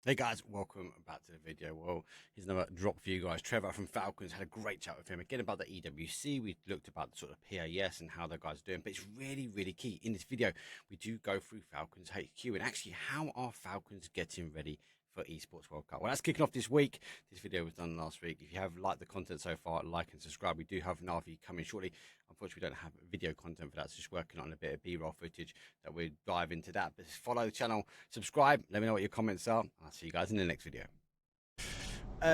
Hey guys, welcome back to the video. Well, here's another drop for you guys. Trevor from Falcons had a great chat with him again about the EWC. We looked about the sort of PAS and how the guys are doing, but it's really key. In this video, we do go through Falcons HQ and actually how are Falcons getting ready for Esports World Cup. Well, that's kicking off this week. This video was done last week. If you have liked the content so far, like and subscribe. We do have an RV coming shortly. Unfortunately, we don't have video content for that. So just working on a bit of B-roll footage that we'll dive into that. But follow the channel, subscribe, let me know what your comments are. I'll see you guys in the next video.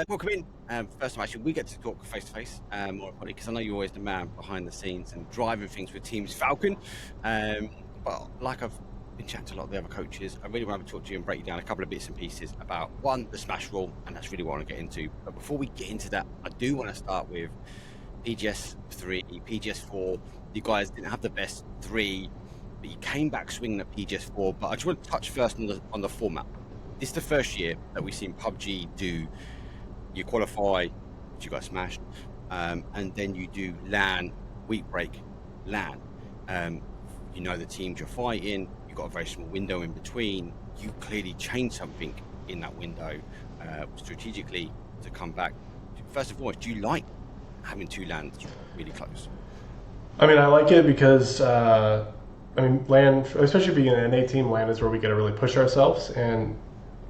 Welcome in. First time, actually, we get to talk face to face, more probably, because I know you're always the man behind the scenes and driving things with Teams Falcon. But like I've been chatting to a lot of the other coaches, I really want to talk to you and break you down a couple of bits and pieces about one, the smash rule, and that's really what I want to get into. But before we get into that, I do want to start with PGS 3, PGS 4. You guys didn't have the best 3, but you came back swinging at PGS 4. But I just want to touch first on the format. This is the first year that we've seen PUBG do, you qualify, which you guys smashed, and then you do LAN, week break, LAN. You know the teams you're fighting, you've got a very small window in between. You clearly changed something in that window strategically to come back. First and foremost, do you like having 2 LANs really close? I mean, I like it because, LAN, especially being an NA team, LAN is where we get to really push ourselves and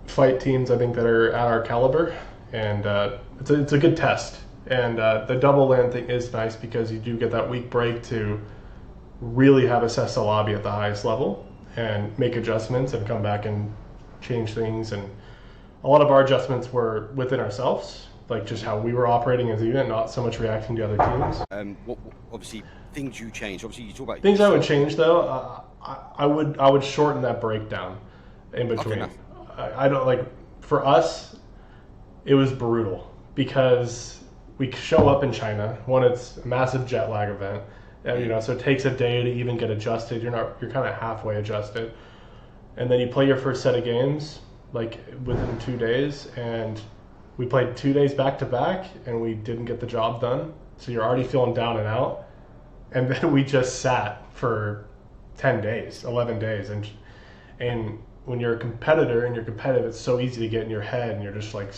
fight teams, I think, that are at our caliber. And it's a good test. And the double LAN thing is nice because you do get that week break to really have assess the lobby at the highest level and make adjustments and come back and change things. And a lot of our adjustments were within ourselves, like just how we were operating as a unit, not so much reacting to other teams. Obviously, things you changed. Obviously, you talk about things I would change though. I would shorten that breakdown in between. Okay, I don't like, for us, it was brutal because we show up in China. One, it's a massive jet lag event, and so it takes a day to even get adjusted. You're kind of halfway adjusted, and then you play your first set of games like within 2 days, and we played 2 days back to back, and we didn't get the job done. So you're already feeling down and out, and then we just sat for 10 days, 11 days, and when you're a competitor and you're competitive, it's so easy to get in your head, and you're just like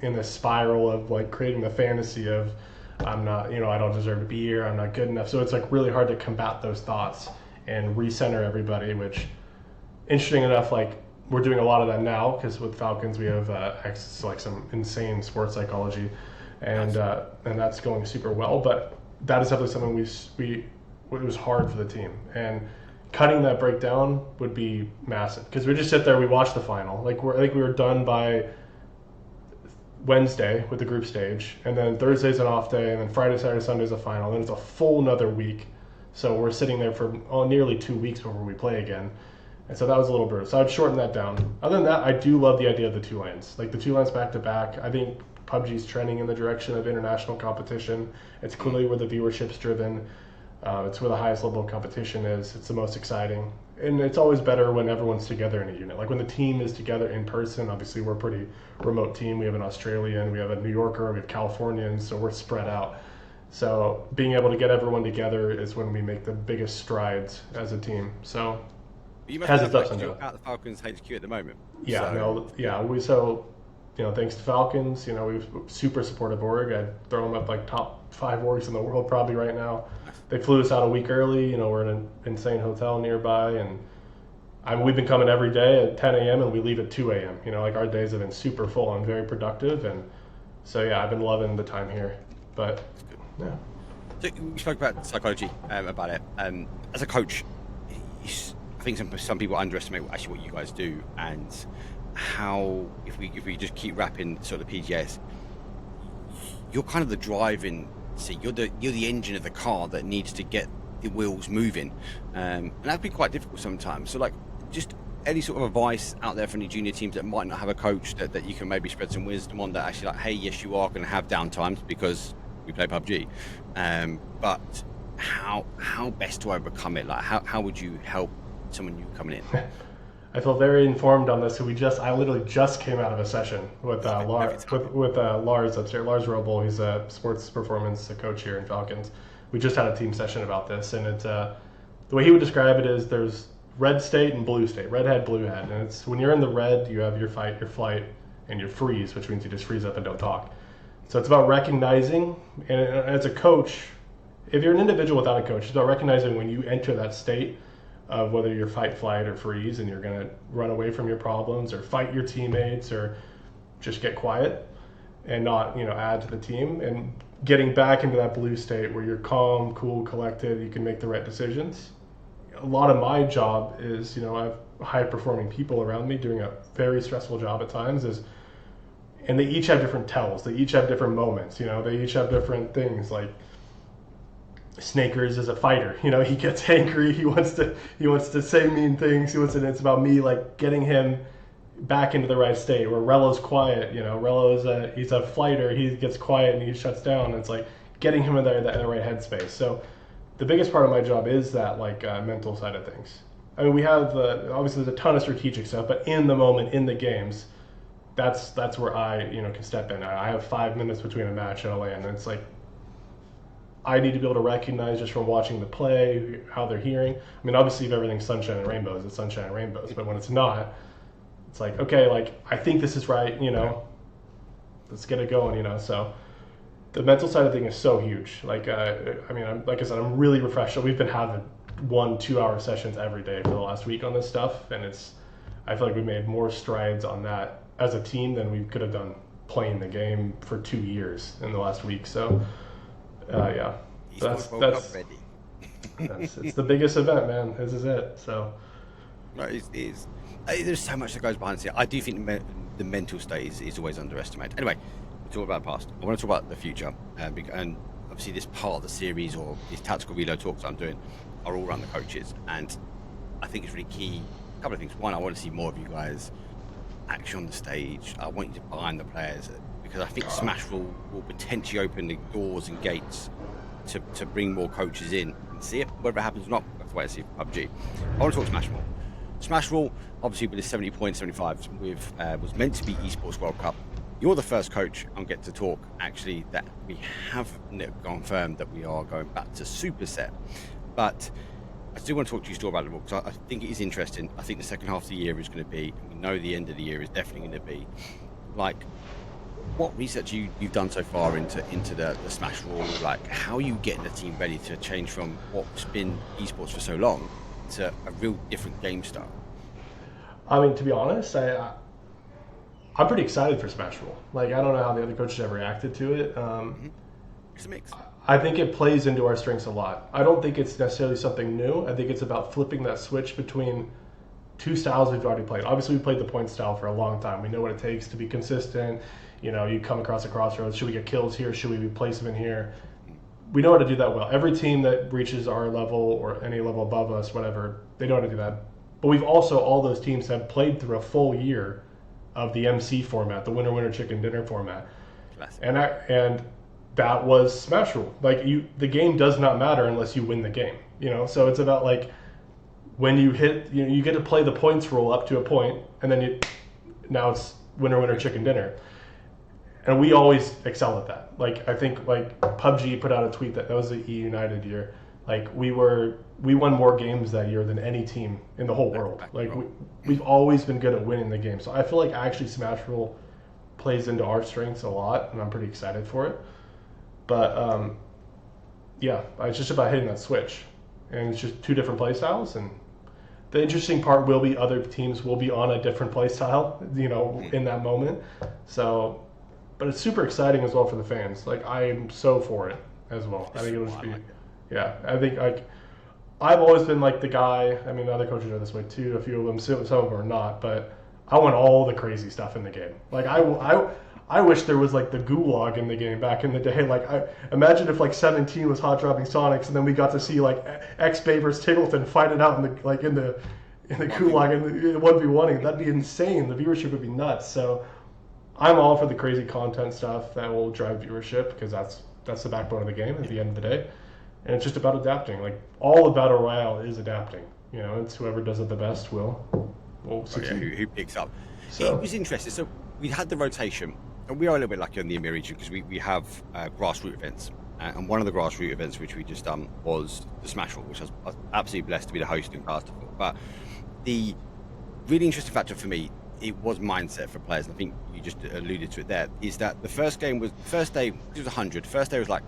in this spiral of like creating the fantasy of I'm not, I don't deserve to be here, I'm not good enough. So it's like really hard to combat those thoughts and recenter everybody, which, interesting enough, like we're doing a lot of that now because with Falcons we have access to like some insane sports psychology, and that's going super well. But that is definitely something it was hard for the team, and cutting that breakdown would be massive because we just sit there, we watch the final. Like I think we were done by Wednesday with the group stage, and then Thursday's an off day, and then Friday, Saturday, Sunday's a final, and then it's a full another week. So we're sitting there for nearly 2 weeks before we play again. And so that was a little brutal. So I'd shorten that down. Other than that, I do love the idea of the 2 lanes. Like the 2 lanes back to back. I think PUBG's trending in the direction of international competition. It's clearly where the viewership's driven. It's where the highest level of competition is. It's the most exciting. And it's always better when everyone's together in a unit. Like when the team is together in person, obviously we're a pretty remote team. We have an Australian, we have a New Yorker, we have Californians, so we're spread out. So being able to get everyone together is when we make the biggest strides as a team. So you must have like you're at the Falcons HQ at the moment. Thanks to Falcons, we've super supportive org. I'd throw them up like top 5 orgs in the world probably right now. They flew us out a week early. We're in an insane hotel nearby, and we've been coming every day at 10 a.m. and we leave at 2 a.m. Like our days have been super full and very productive, and so yeah, I've been loving the time here. But yeah. So we spoke about psychology about it. As a coach, I think some people underestimate actually what you guys do, and how if we just keep wrapping sort of PGS, you're kind of the driving seat. You're the engine of the car that needs to get the wheels moving, and that'd be quite difficult sometimes. So like, just any sort of advice out there for any junior teams that might not have a coach that you can maybe spread some wisdom on, that actually like, hey, yes, you are going to have down times because we play PUBG, but how best to overcome it? Like how would you help someone new coming in? I feel very informed on this. I literally just came out of a session with Lars upstairs. Lars Roble, he's a sports performance coach here in Falcons. We just had a team session about this, and it's the way he would describe it is there's red state and blue state, red head, blue head. And it's when you're in the red, you have your fight, your flight, and your freeze, which means you just freeze up and don't talk. So it's about recognizing, and as a coach, if you're an individual without a coach, it's about recognizing when you enter that state of whether you're fight, flight, or freeze, and you're going to run away from your problems or fight your teammates or just get quiet and not, add to the team, and getting back into that blue state where you're calm, cool, collected, you can make the right decisions. A lot of my job is, I have high performing people around me doing a very stressful job at times, and they each have different tells, they each have different moments, they each have different things. Like Snakers is a fighter, he gets angry, he wants to say mean things, it's about me like getting him back into the right state. Where Rello's quiet, Rello's he's a fighter, he gets quiet and he shuts down. It's like getting him in the right headspace. So the biggest part of my job is that mental side of things. I mean, we have obviously there's a ton of strategic stuff, but in the moment, in the games, that's where I can step in. I have 5 minutes between a match and a LAN, and it's like I need to be able to recognize just from watching the play how they're hearing. I mean, obviously if everything's sunshine and rainbows, it's sunshine and rainbows, but when it's not, it's like, okay, I think this is right, let's get it going, So the mental side of thing is so huge. Like I said, I'm really refreshed. We've been having 1-2 hour sessions every day for the last week on this stuff, and I feel like we made more strides on that as a team than we could have done playing the game for 2 years in the last week. So yeah, that's it's the biggest event, man. This is it. So no, it is. There's so much that goes behind it. I do think the mental state is always underestimated. Anyway, we're talking about the past. I want to talk about the future, and obviously this part of the series or these tactical reload talks I'm doing are all around the coaches, and I think it's really key. A couple of things. One, I want to see more of you guys actually on the stage. I want you to behind the players, because I think Smash will potentially open the doors and gates to bring more coaches in and see it. Whether it happens or not, that's the way I see it for PUBG. I want to talk Smash more. Smash Roll, obviously with the 70.75 was meant to be Esports World Cup. You're the first coach I'll get to talk, actually, that we have confirmed that we are going back to Superset. But I still want to talk to you still about it, because I think it is interesting. I think the second half of the year is going to be, we know the end of the year is definitely going to be, what research you've done so far into the Smash Roll, how are you getting the team ready to change from what's been esports for so long to a real different game style? I mean, to be honest, I'm pretty excited for Smash Roll. I don't know how the other coaches have reacted to it. It's a mix. I think it plays into our strengths a lot. I don't think it's necessarily something new. I think it's about flipping that switch between two styles we've already played. Obviously, we played the point style for a long time. We know what it takes to be consistent. You come across a crossroads. Should we get kills here? Should we place them in here? We know how to do that well. Every team that reaches our level or any level above us, whatever, they know how to do that. But we've also, all those teams have played through a full year of the MC format, the winner, chicken dinner format. Classic. And that was Smash Rule. The game does not matter unless you win the game. So it's about when you hit, you get to play the points roll up to a point, and then now it's winner, chicken dinner. And we always excel at that. I think PUBG put out a tweet that was the E United year. We won more games that year than any team in the whole world. We've always been good at winning the game. So I feel like actually Smash Roll plays into our strengths a lot, and I'm pretty excited for it. But yeah, it's just about hitting that switch, and it's just two different play styles. And the interesting part will be other teams will be on a different play style, in that moment. So, but it's super exciting as well for the fans. I am so for it as well. I think it'll just be, yeah. I think I've always been the guy. I mean, other coaches are this way too. A few of them, some of them are not. But I want all the crazy stuff in the game. I wish there was the gulag in the game back in the day. I imagine if 17 was hot dropping Sonics, and then we got to see X-Bay versus Tiggleton fight it out in the gulag in the 1v1. That'd be insane. The viewership would be nuts. So I'm all for the crazy content stuff that will drive viewership, because that's the backbone of the game at the end of the day. And it's just about adapting. All of Battle Royale is adapting. It's whoever does it the best will succeed. Oh, yeah, who picks up. So, it was interesting. So we had the rotation, and we are a little bit lucky in the EMEA region because we have grassroots events. And one of the grassroots events which we just done was the Smash Roll, which I was absolutely blessed to be the host and caster for. But the really interesting factor for me, it was mindset for players. And I think you just alluded to it there, is that the first day, it was 100. First day was like,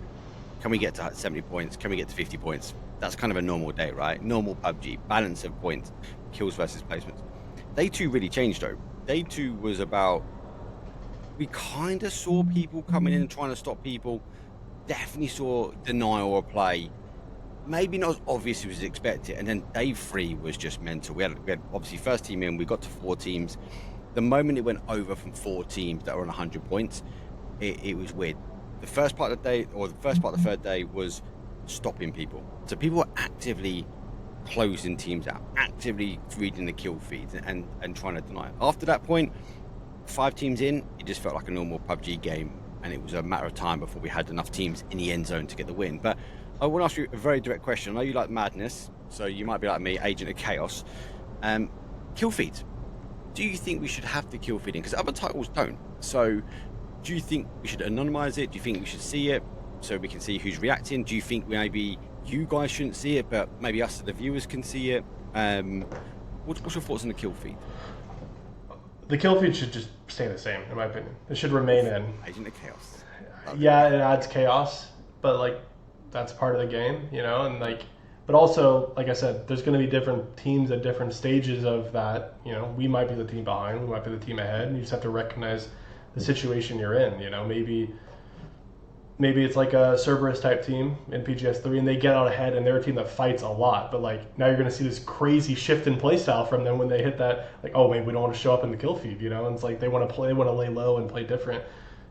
can we get to 70 points? Can we get to 50 points? That's kind of a normal day, right? Normal PUBG, balance of points, kills versus placements. Day 2 really changed though. Day 2 was about, we kind of saw people coming in and trying to stop people. Definitely saw denial or play. Maybe not as obvious as expected. And then day 3 was just mental. We had obviously first team in, we got to 4 teams. The moment it went over from 4 teams that were on 100 points, it was weird. The first part of the day, or the first part of the third day, was stopping people. So people were actively closing teams out, actively reading the kill feeds and trying to deny it. After that point, 5 teams in, it just felt like a normal PUBG game, and it was a matter of time before we had enough teams in the end zone to get the win. But I want to ask you a very direct question. I know you like madness, so you might be like me, agent of chaos. Kill feeds. Do you think we should have the kill feeding? Because other titles don't. So do you think we should anonymize it? Do you think we should see it so we can see who's reacting? Do you think maybe you guys shouldn't see it, but maybe us, the viewers, can see it? What's your thoughts on the kill feed? The kill feed should just stay the same, in my opinion. It should remain in. Agent of chaos. Yeah, it adds chaos, but like that's part of the game, you know, and like, but also, like I said, there's going to be different teams at different stages of that. You know, we might be the team behind, we might be the team ahead, and you just have to recognize the situation you're in. You know, maybe it's like a Cerberus type team in PGS3 and they get out ahead and they're a team that fights a lot, but like now you're going to see this crazy shift in play style from them when they hit that, like, oh, maybe we don't want to show up in the kill feed, you know, and it's like they want to lay low and play different.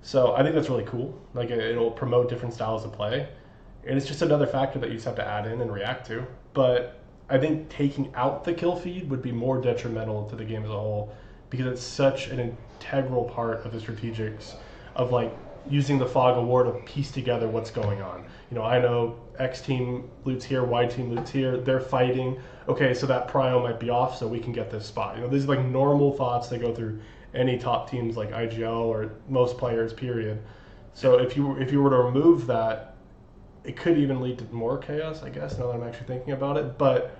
So I think that's really cool. Like it'll promote different styles of play, and it's just another factor that you just have to add in and react to. But I think taking out the kill feed would be more detrimental to the game as a whole, because it's such an integral part of the strategics of like using the fog of war to piece together what's going on. You know, I know X team loots here, Y team loots here, they're fighting. Okay, so that prio might be off, so we can get this spot. You know, these are like normal thoughts that go through any top teams like IGL or most players, period. So if you were to remove that, it could even lead to more chaos, I guess, now that I'm actually thinking about it. But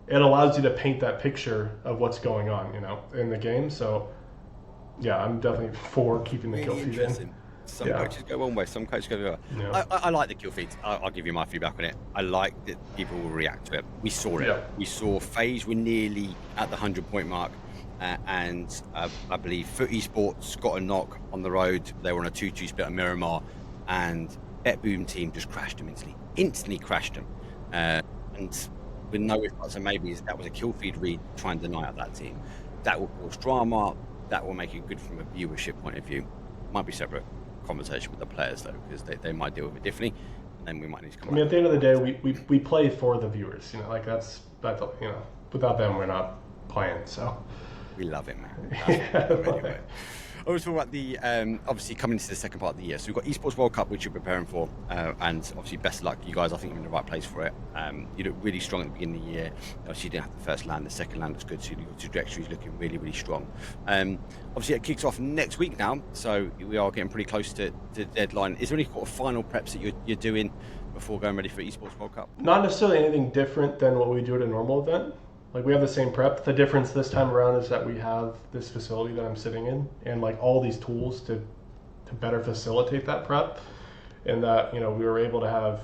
it allows you to paint that picture of what's going on, you know, in the game. So yeah, I'm definitely for keeping the kill feed in. Some coaches go one way, some coaches go the other. Yeah. I like the kill feeds. I'll give you my feedback on it. I like that people will react to it. We saw it. Yeah. We saw FaZe were nearly at the 100-point mark, and I believe for Esports got a knock on the road. They were on a 2-2 split at Miramar, and Bet Boom team just crashed them instantly crashed them. And with no ifs and maybes, that was a kill feed read trying to deny out that team. That will cause drama. That will make it good from a viewership point of view. Might be separate conversation with the players though, because they might deal with it differently, and then we might need to come I mean, at the end of the day, we play for the viewers, you know, like that's you know, without them we're not playing, so we love it, man. Anyway, I was talking about the obviously coming into the second part of the year, so we've got Esports World Cup, which you're preparing for, and obviously best of luck, you guys. I think you're in the right place for it. You look really strong at the beginning of the year. Obviously you didn't have the first land, the second land was good, so your trajectory is looking really, really strong. Obviously it kicks off next week now, so we are getting pretty close to the deadline. Is there any sort of final preps that you're doing before going ready for Esports World Cup? Not necessarily anything different than what we do at a normal event. Like we have the same prep. The difference this time around is that we have this facility that I'm sitting in and like all these tools to better facilitate that prep. And that, you know, we were able to have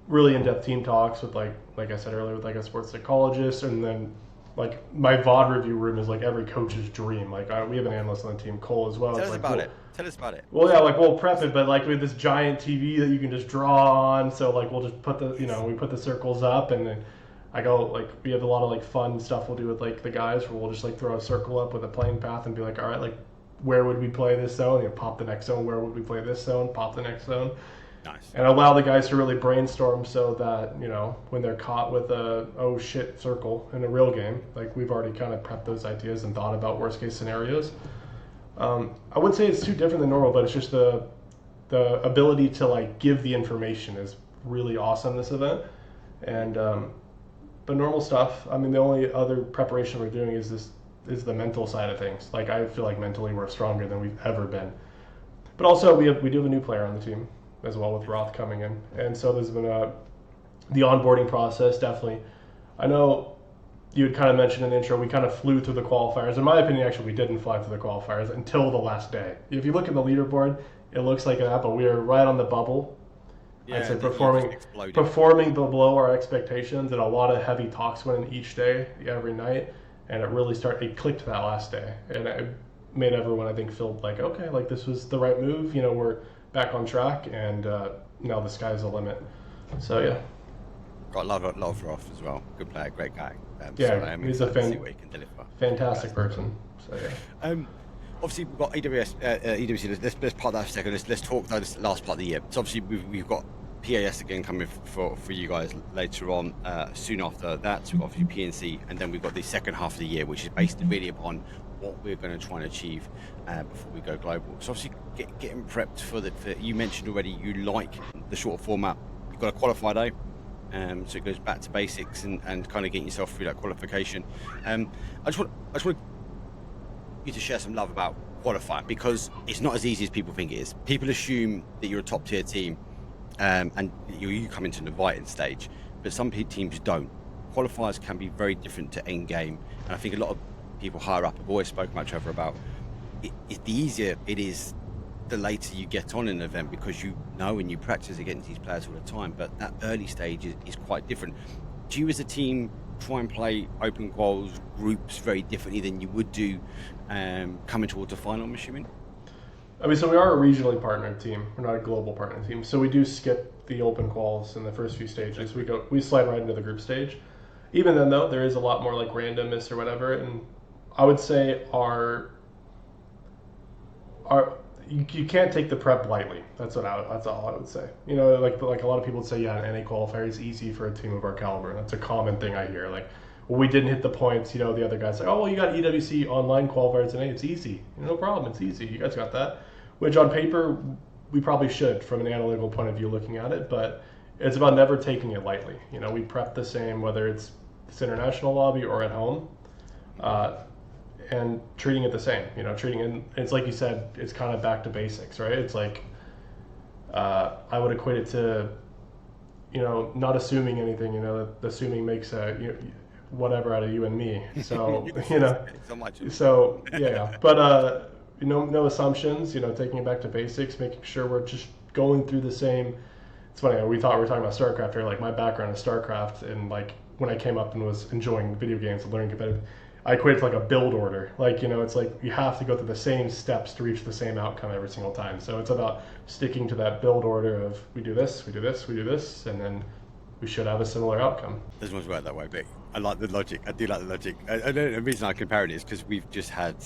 really in-depth team talks with like I said earlier, with like a sports psychologist, and then like my VOD review room is like every coach's dream. Like we have an analyst on the team, Cole, as well. Tell us about it. Well, yeah, like we'll prep it, but like we have this giant TV that you can just draw on. So like we'll just put we put the circles up, and then I go, like, we have a lot of like fun stuff we'll do with like the guys where we'll just like throw a circle up with a playing path and be like, all right, like where would we play this zone? You know, pop the next zone. Where would we play this zone? Pop the next zone. Nice. And allow the guys to really brainstorm, so that, you know, when they're caught with a oh shit circle in a real game, like we've already kind of prepped those ideas and thought about worst case scenarios. I wouldn't say it's too different than normal, but it's just the ability to like give the information is really awesome this event. And but normal stuff, I mean, the only other preparation we're doing is the mental side of things. Like I feel like mentally we're stronger than we've ever been. But also we do have a new player on the team as well, with Roth coming in, and so there's been the onboarding process. Definitely, I know you had kind of mentioned in the intro, we kind of flew through the qualifiers. In my opinion, actually, we didn't fly through the qualifiers until the last day. If you look at the leaderboard, it looks like that, but we were right on the bubble. Yeah, I'd say performing below our expectations, and a lot of heavy talks went in each day, every night, and it clicked that last day, and it made everyone, I think, feel like, okay, like this was the right move. We're back on track, and now the sky's the limit. So yeah. Got a lot of Roth as well. Good player, great guy. He's a fantastic person. So yeah. Obviously, we've got EWC. Let's part that for a second. Let's talk though this last part of the year. So obviously, we've got PAS again coming for you guys later on. Soon after that, we've got obviously PNC, and then we've got the second half of the year, which is based really upon what we're going to try and achieve before we go global. So obviously, getting prepped for you mentioned already you like the shorter format. You've got a qualifier day. So it goes back to basics and kind of getting yourself through that qualification. I just want you to share some love about qualifying, because it's not as easy as people think it is. People assume that you're a top tier team and you come into an inviting stage, but some teams don't. Qualifiers can be very different to end game, and I think a lot of people higher up have always spoken about Trevor about the easier it is the later you get on in an event, because you know and you practice against these players all the time, but that early stage is quite different. Do you as a team try and play open quals groups very differently than you would do coming towards the final, I'm assuming? I mean, so we are a regionally partnered team. We're not a global partner team. So we do skip the open quals in the first few stages. We slide right into the group stage. Even then, though, there is a lot more like randomness or whatever. And I would say you can't take the prep lightly. That's all I would say. Like a lot of people would say, yeah, an NA qualifier is easy for a team of our caliber. That's a common thing I hear. Like, well, we didn't hit the points. The other guys say, oh, well, you got EWC online qualifiers in NA. It's easy. No problem. It's easy. You guys got that. Which on paper we probably should from an analytical point of view looking at it. But it's about never taking it lightly. We prep the same whether it's this international lobby or at home. And treating it the same, it's like you said, it's kind of back to basics, right? It's like, I would equate it to, not assuming anything, assuming makes whatever out of you and me. So, so yeah, but, no assumptions, taking it back to basics, making sure we're just going through the same. It's funny, we thought we were talking about StarCraft here, like my background is StarCraft, and like when I came up and was enjoying video games and learning competitive, I equate it to like a build order. Like, it's like you have to go through the same steps to reach the same outcome every single time. So it's about sticking to that build order of we do this, we do this, we do this, and then we should have a similar outcome. Doesn't always work that way, but I like the logic. I do like the logic. The reason I compare it is because we've just had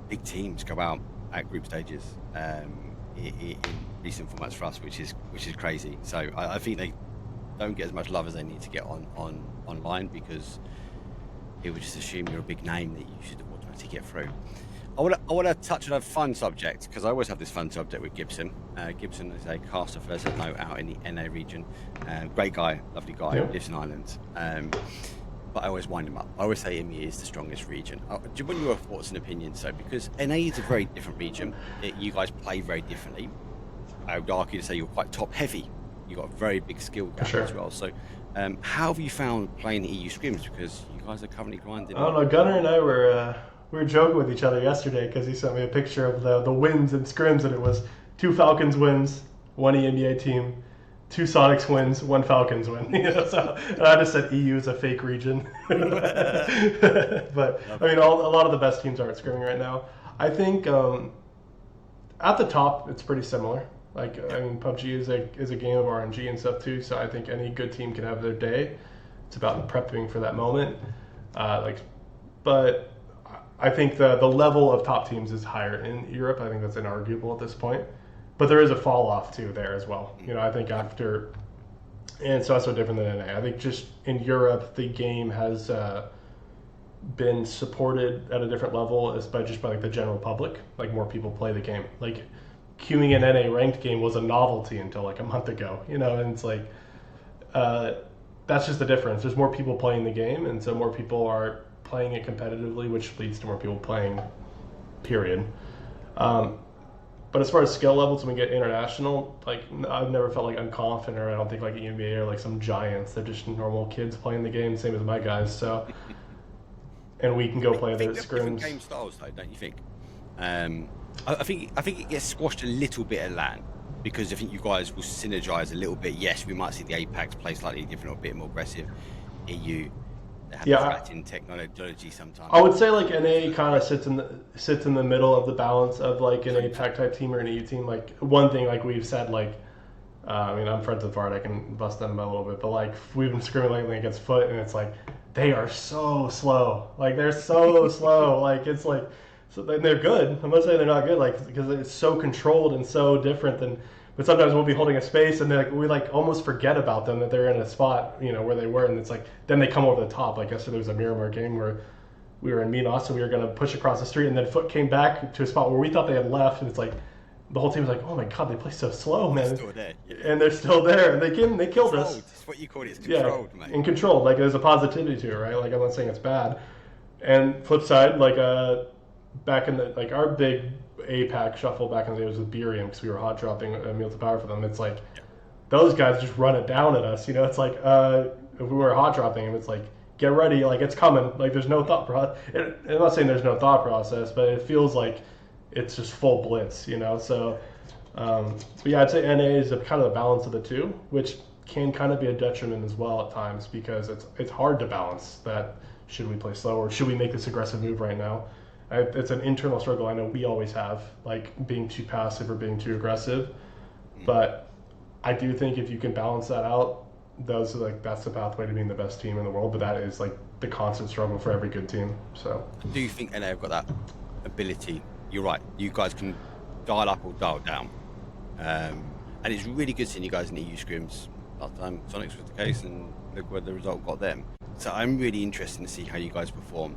big teams go out at group stages in recent formats for us, which is crazy. So I think they don't get as much love as they need to get online, because it would just assume you're a big name that you should automatically get through. I want to touch on a fun subject, because I always have this fun subject with Gibson. Gibson is a caster, for those that know, out in the NA region. Great guy, lovely guy, lives in Ireland. But I always wind him up. I always say EMEA is the strongest region. Do you want your thoughts and opinions, though? Because NA is a very different region. You guys play very differently. I would argue to say you're quite top heavy. You've got a very big skill gap as well. So how have you found playing the EU scrims? Because you guys are currently grinding. I don't know. Gunnar and I we were joking with each other yesterday, because he sent me a picture of the wins and scrims, and it was 2 Falcons wins, 1 EMEA team, 2 Sonics wins, 1 Falcons win. So, and I just said EU is a fake region. But I mean, a lot of the best teams aren't scrimming right now. I think at the top it's pretty similar. Like, I mean, PUBG is a game of RNG and stuff too, so I think any good team can have their day. It's about prepping for that moment. But I think the level of top teams is higher in Europe. I think that's inarguable at this point. But there is a fall off too there as well. I think after, and it's also different than NA. I think just in Europe, the game has been supported at a different level by like the general public. Like, more people play the game. Like, queuing an NA ranked game was a novelty until like a month ago, and it's like, that's just the difference. There's more people playing the game, and so more people are playing it competitively, which leads to more people playing, period. But as far as skill levels, when we get international, like I've never felt like unconfident, or I don't think like NBA or like some giants. They're just normal kids playing the game, same as my guys. So, and we can go play their different scrims. game styles, though, don't you think? I think it gets squashed a little bit at LAN because I think you guys will synergize a little bit. Yes, we might see the Apex play slightly different or a bit more aggressive. EU, they have flat in technology sometimes. I would say like NA kind of sits in the middle of the balance of like an APAC type team or an EU team. Like one thing like we've said, like I mean, I'm friends with Vard, I can bust them a little bit, but like we've been scrimming lately against Foot, and it's like they are so slow. Like they're so slow. Like it's like, so they're good. I'm not saying they're not good, like because it's so controlled and so different than. But sometimes we'll be holding a space, and then we like almost forget about them, that they're in a spot, you know, where they were, and it's like then they come over the top. Like yesterday there was a Miramar game where we were in Minas, and we were going to push across the street, and then Foot came back to a spot where we thought they had left, and it's like the whole team was like, "Oh my god, they play so slow, man!" They're still there. And they're still there, and they killed us. It's what you call it. It's controlled, mate. And controlled. Like there's a positivity to it, right? Like I'm not saying it's bad. And flip side, like back in the like our big APAC shuffle back in the day was with Burium, because we were hot dropping a meal to power for them. It's like those guys just run it down at us, you know. It's like if we were hot dropping them, it's like get ready, like it's coming. Like there's no thought process. I'm not saying there's no thought process, but it feels like it's just full blitz, you know. So but yeah, I'd say NA is kind of the balance of the two, which can kind of be a detriment as well at times, because it's hard to balance that. Should we play slow, or should we make this aggressive move right now? It's an internal struggle I know we always have, like being too passive or being too aggressive. But I do think if you can balance that out, that's the pathway to being the best team in the world. But that is like the constant struggle for every good team. So do you think NA have got that ability? You're right. You guys can dial up or dial down, and it's really good seeing you guys in EU scrims. Last time Sonics was the case, and look where the result got them. So I'm really interested to see how you guys perform.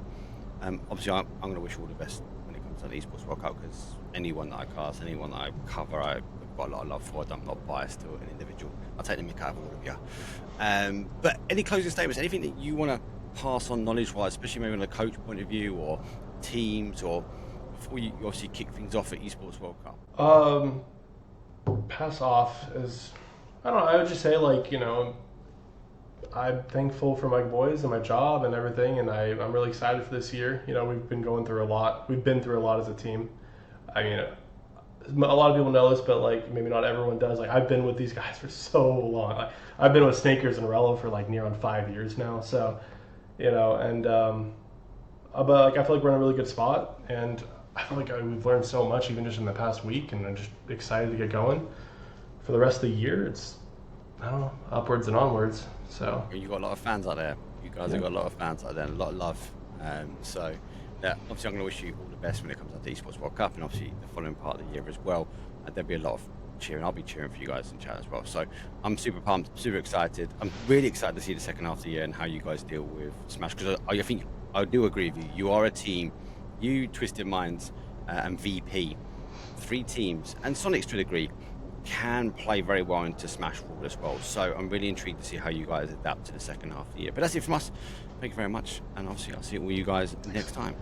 Obviously, I'm going to wish you all the best when it comes to the Esports World Cup, because anyone that I cast, anyone that I cover, I've got a lot of love for. I'm not biased to an individual. I'll take the mick out of all of you. But any closing statements, anything that you want to pass on knowledge-wise, especially maybe on a coach point of view or teams, or before you obviously kick things off at Esports World Cup? Pass off is, I don't know, I would just say, like, you know, I'm thankful for my boys and my job and everything, and I'm really excited for this year. You know, we've been through a lot as a team. I mean, a lot of people know this, but like maybe not everyone does. Like I've been with these guys for so long. Like, I've been with Snakers and Rello for like near on 5 years now. So, you know, and but like I feel like we're in a really good spot, and I feel like we've learned so much even just in the past week, and I'm just excited to get going for the rest of the year. It's, I don't know, upwards and onwards. So you got a lot of fans out there. You guys have got a lot of fans out there, and a lot of love. So yeah, obviously I'm going to wish you all the best when it comes to the Esports World Cup, and obviously the following part of the year as well. There'll be a lot of cheering. I'll be cheering for you guys in chat as well. So I'm super pumped, super excited. I'm really excited to see the second half of the year and how you guys deal with Smash, because I think I do agree with you. You are a team. You, Twisted Minds, and VP, 3 teams, and Sonics to a degree, can play very well into Smash World as well. So I'm really intrigued to see how you guys adapt to the second half of the year. But that's it from us. Thank you very much, and obviously I'll see all you guys next time.